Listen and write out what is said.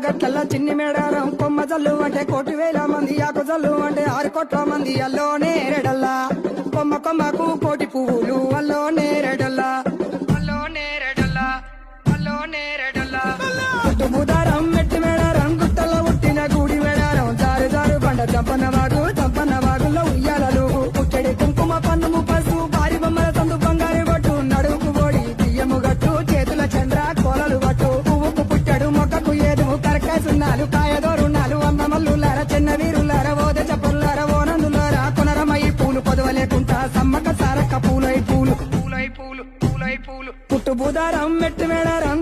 గట్ల చిన్ని మేడారం కొమ్మ జల్లు అంటే 1,000,000 మంది ఆకు జల్లు అంటే 6 కోట్ల మంది అల్లో నేరేడల్లా కొమ్మ కొమ్మకు కోటి పువ్వులు అల్లో నేరేడల్లా అల్లో నేరేడల్లా అల్లో నేరేడల్లా బుధారం మెట్టి మేడారం గుట్టలో పుట్టిన గూడి మేడారం జారు జారు బండ చంపన్న వాగుల్లో ఉయ్యాలలు పుట్టడి కుంకుమ పన్నుము పసుపు భారీ బొమ్మల సందు బంగారు పట్టు నడువుకు ఓడి బియ్యము గట్టు చేతుల చంద్ర కోలలు పట్టు పువ్వుకు పుట్టడు మొక్కకు ఏదు కరకాయ సున్నాలు కాయదోరున్నాలు అమ్మ మల్లులార చిన్న వీరులార ఓద చప్పులార ఓనందులార కొనరమయ్యి పూలు పొదవలేకుంటా సమ్మక సారక్క పూలై పూలు పూలై పూలు పూలై పూలు పుట్టు బుధారం మెట్టి మేడారం